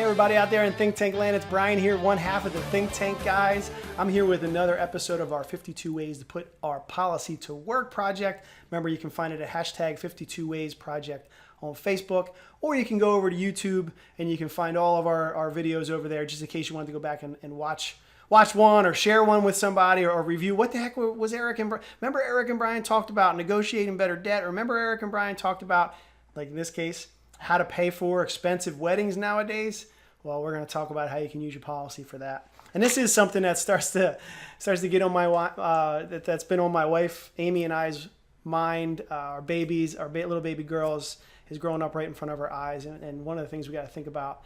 everybody out there in Think Tank Land, it's Brian here, one half of the Think Tank guys. I'm here with another episode of our 52 Ways to Put Our Policy to Work project. Remember, you can find it at hashtag 52 Ways project on Facebook, or you can go over to YouTube and you can find all of our videos over there just in case you want to go back and watch one or share one with somebody or review. What the heck was Eric and Brian? Remember Eric and Brian talked about negotiating better debt? Remember Eric and Brian talked about, like in this case, how to pay for expensive weddings nowadays? Well, we're going to talk about how you can use your policy for that. And this is something that starts to get on my that's been on my wife Amy and I's mind. Our babies, our little baby girls, is growing up right in front of our eyes. And one of the things we got to think about,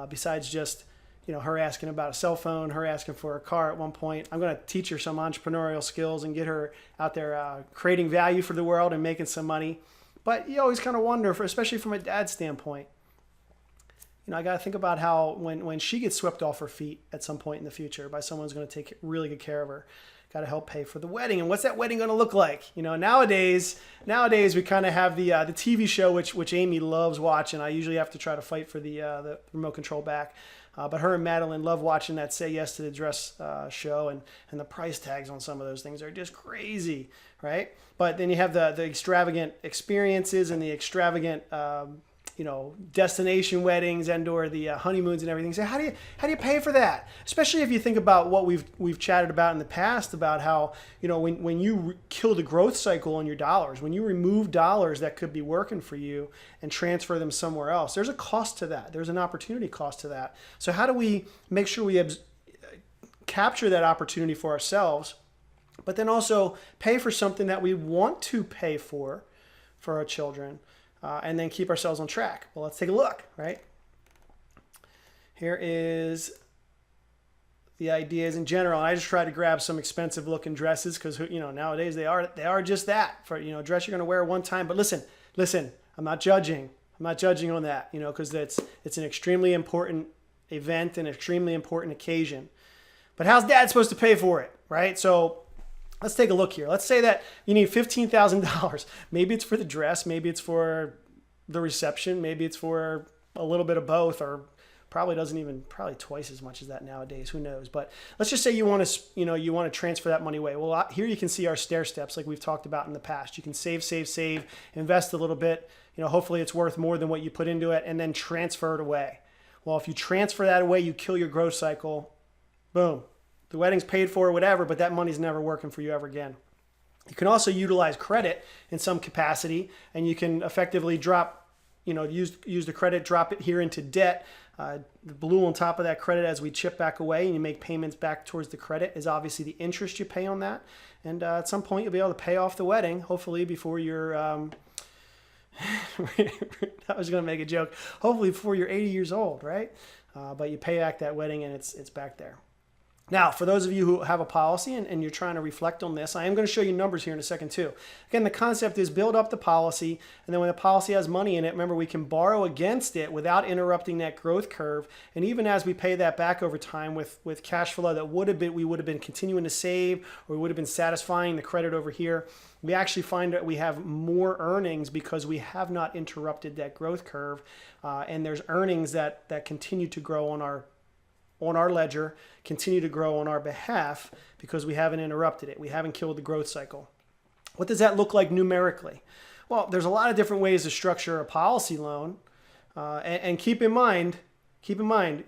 besides just her asking about a cell phone, her asking for a car at one point, I'm going to teach her some entrepreneurial skills and get her out there creating value for the world and making some money. But you always kind of wonder, especially from a dad's standpoint, I got to think about how when she gets swept off her feet at some point in the future by someone who's going to take really good care of her, got to help pay for the wedding. And what's that wedding going to look like? Nowadays we kind of have the TV show, which Amy loves watching. I usually have to try to fight for the remote control back. But her and Madeline love watching that Say Yes to the Dress show, and the price tags on some of those things are just crazy, right? But then you have the extravagant experiences and the extravagant destination weddings and/or the honeymoons and everything. So how do you pay for that? Especially if you think about what we've chatted about in the past about how when you kill the growth cycle on your dollars, when you remove dollars that could be working for you and transfer them somewhere else, there's a cost to that. There's an opportunity cost to that. So how do we make sure we capture that opportunity for ourselves, but then also pay for something that we want to pay for our children? And then keep ourselves on track. Well, let's take a look, right? Here is the ideas in general. I just tried to grab some expensive looking dresses because nowadays they are just that, for a dress you're going to wear one time. But listen, I'm not judging. I'm not judging on that, because it's an extremely important event, an extremely important occasion. But how's dad supposed to pay for it, right? So let's take a look here. Let's say that you need $15,000. Maybe it's for the dress. Maybe it's for the reception. Maybe it's for a little bit of both, or probably twice as much as that nowadays. Who knows? But let's just say you want to transfer that money away. Well, here you can see our stair steps like we've talked about in the past. You can save, invest a little bit. Hopefully it's worth more than what you put into it, and then transfer it away. Well, if you transfer that away, you kill your growth cycle. Boom. The wedding's paid for or whatever, but that money's never working for you ever again. You can also utilize credit in some capacity, and you can effectively use the credit, drop it here into debt. The blue on top of that credit as we chip back away and you make payments back towards the credit is obviously the interest you pay on that. And at some point you'll be able to pay off the wedding, hopefully before you're, I was going to make a joke, hopefully before you're 80 years old, right? But you pay back that wedding and it's back there. Now, for those of you who have a policy and you're trying to reflect on this, I am going to show you numbers here in a second too. Again, the concept is build up the policy, and then when the policy has money in it, remember we can borrow against it without interrupting that growth curve. And even as we pay that back over time with cash flow that we would have been continuing to save, or we would have been satisfying the credit over here, we actually find that we have more earnings because we have not interrupted that growth curve. And there's earnings that continue to grow on our ledger, continue to grow on our behalf because we haven't interrupted it. We haven't killed the growth cycle. What does that look like numerically? Well, there's a lot of different ways to structure a policy loan. And keep in mind,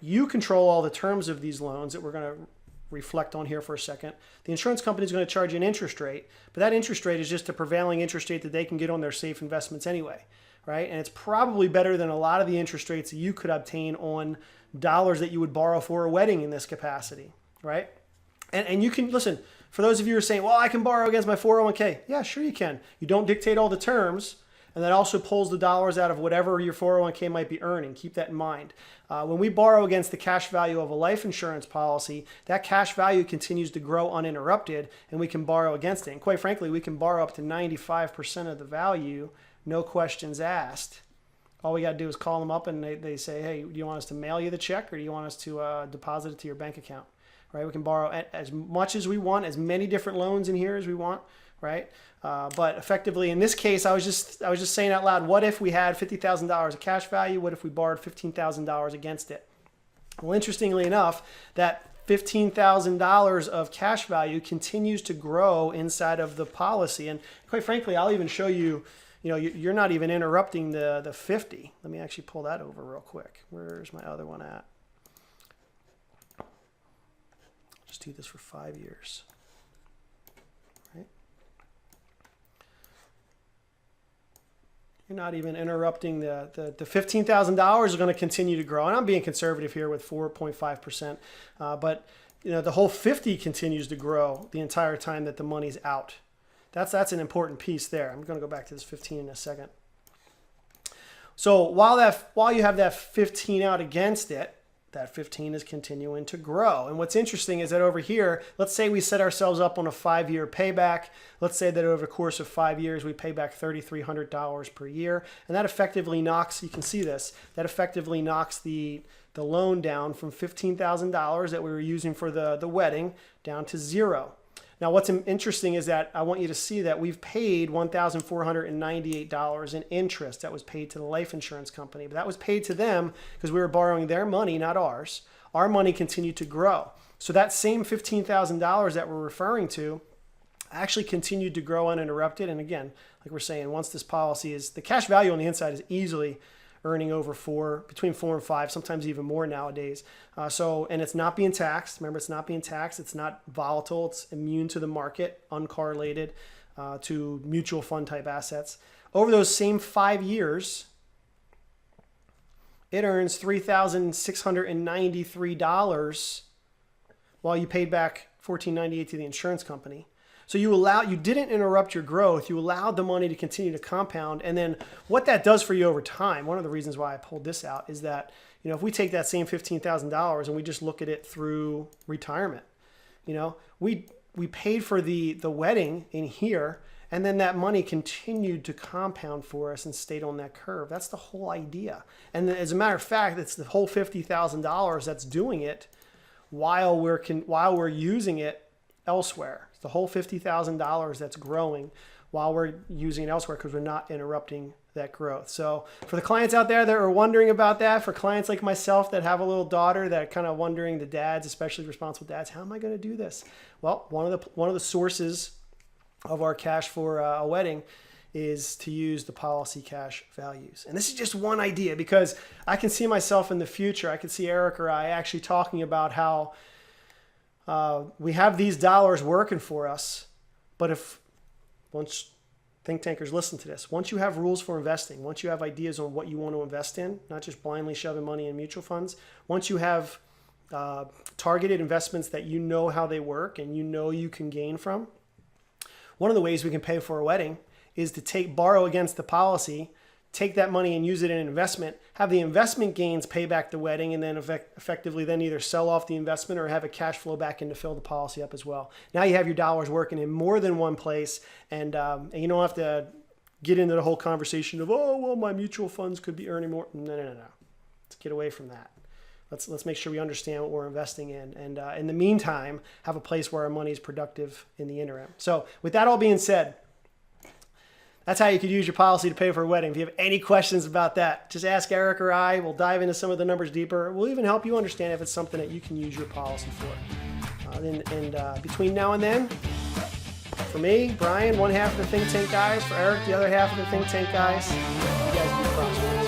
you control all the terms of these loans that we're going to reflect on here for a second. The insurance company is going to charge you an interest rate, but that interest rate is just a prevailing interest rate that they can get on their safe investments anyway, right? And it's probably better than a lot of the interest rates that you could obtain on dollars that you would borrow for a wedding in this capacity, right? And you can, listen, for those of you who are saying, well, I can borrow against my 401k. Yeah, sure you can. You don't dictate all the terms, and that also pulls the dollars out of whatever your 401k might be earning. Keep that in mind. When we borrow against the cash value of a life insurance policy, that cash value continues to grow uninterrupted, and we can borrow against it. And quite frankly, we can borrow up to 95% of the value, no questions asked. All we got to do is call them up and they say, hey, do you want us to mail you the check or do you want us to deposit it to your bank account? Right? We can borrow as much as we want, as many different loans in here as we want, right? But effectively, in this case, I was just saying out loud, what if we had $50,000 of cash value? What if we borrowed $15,000 against it? Well, interestingly enough, that $15,000 of cash value continues to grow inside of the policy. And quite frankly, I'll even show you, you're not even interrupting the 50. Let me actually pull that over real quick. Where's my other one at? Just do this for 5 years. Right? You're not even interrupting the $15,000 is going to continue to grow. And I'm being conservative here with 4.5%. But the whole 50 continues to grow the entire time that the money's out. That's an important piece there. I'm going to go back to this 15 in a second. So while you have that 15 out against it, that 15 is continuing to grow. And what's interesting is that over here, let's say we set ourselves up on a 5-year payback. Let's say that over the course of 5 years, we pay back $3,300 per year. And that effectively knocks, you can see this, that effectively knocks the loan down from $15,000 that we were using for the wedding down to zero. Now, what's interesting is that I want you to see that we've paid $1,498 in interest that was paid to the life insurance company. But that was paid to them because we were borrowing their money, not ours. Our money continued to grow. So that same $15,000 that we're referring to actually continued to grow uninterrupted. And again, like we're saying, once this policy is, the cash value on the inside is easily earning over between 4 and 5, sometimes even more nowadays. And it's not being taxed. Remember, it's not being taxed. It's not volatile. It's immune to the market, uncorrelated to mutual fund type assets. Over those same 5 years, it earns $3,693 while you paid back $1,498 to the insurance company. So you didn't interrupt your growth. You allowed the money to continue to compound. And then what that does for you over time, one of the reasons why I pulled this out is that, if we take that same $15,000 and we just look at it through retirement, we paid for the wedding in here, and then that money continued to compound for us and stayed on that curve. That's the whole idea. And as a matter of fact, it's the whole $50,000 that's doing it while we're using it elsewhere. The whole $50,000 that's growing while we're using it elsewhere because we're not interrupting that growth. So for the clients out there that are wondering about that, for clients like myself that have a little daughter that kind of wondering, the dads, especially responsible dads, how am I going to do this? Well, one of the sources of our cash for a wedding is to use the policy cash values. And this is just one idea because I can see myself in the future. I can see Eric or I actually talking about how we have these dollars working for us, but once think tankers listen to this, once you have rules for investing, once you have ideas on what you want to invest in, not just blindly shoving money in mutual funds, once you have targeted investments that you know how they work and you can gain from, one of the ways we can pay for a wedding is to borrow against the policy, take that money and use it in an investment, have the investment gains pay back the wedding, and then effectively then either sell off the investment or have a cash flow back in to fill the policy up as well. Now you have your dollars working in more than one place, and you don't have to get into the whole conversation of, my mutual funds could be earning more. No. Let's get away from that. Let's make sure we understand what we're investing in, and in the meantime, have a place where our money is productive in the interim. So with that all being said, that's how you could use your policy to pay for a wedding. If you have any questions about that, just ask Eric or I. We'll dive into some of the numbers deeper. We'll even help you understand if it's something that you can use your policy for. Between now and then, for me, Brian, one half of the Think Tank guys, for Eric, the other half of the Think Tank guys, you guys be prosperous.